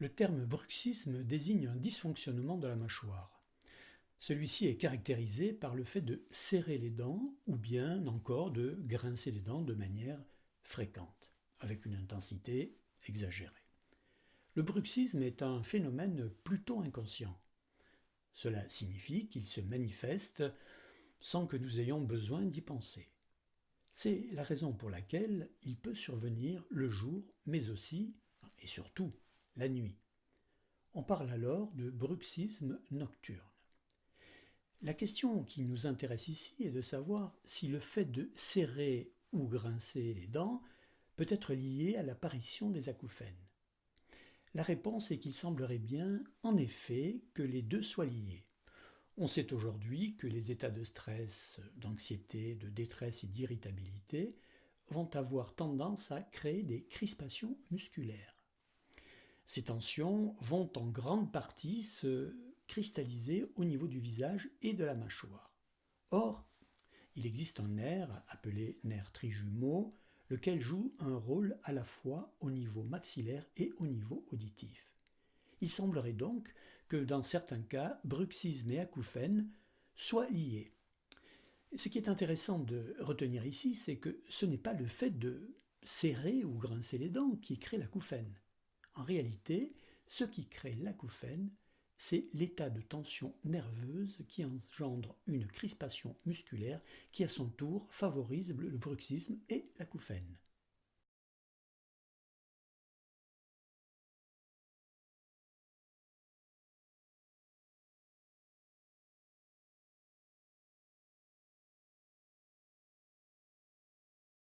Le terme bruxisme désigne un dysfonctionnement de la mâchoire. Celui-ci est caractérisé par le fait de serrer les dents ou bien encore de grincer les dents de manière fréquente, avec une intensité exagérée. Le bruxisme est un phénomène plutôt inconscient. Cela signifie qu'il se manifeste sans que nous ayons besoin d'y penser. C'est la raison pour laquelle il peut survenir le jour, mais aussi, et surtout, la nuit. On parle alors de bruxisme nocturne. La question qui nous intéresse ici est de savoir si le fait de serrer ou grincer les dents peut être lié à l'apparition des acouphènes. La réponse est qu'il semblerait bien, en effet, que les deux soient liés. On sait aujourd'hui que les états de stress, d'anxiété, de détresse et d'irritabilité vont avoir tendance à créer des crispations musculaires. Ces tensions vont en grande partie se cristalliser au niveau du visage et de la mâchoire. Or, il existe un nerf appelé nerf trijumeau, lequel joue un rôle à la fois au niveau maxillaire et au niveau auditif. Il semblerait donc que dans certains cas, bruxisme et acouphènes soient liés. Ce qui est intéressant de retenir ici, c'est que ce n'est pas le fait de serrer ou grincer les dents qui crée l'acouphène. En réalité, ce qui crée l'acouphène, c'est l'état de tension nerveuse qui engendre une crispation musculaire qui à son tour favorise le bruxisme et l'acouphène.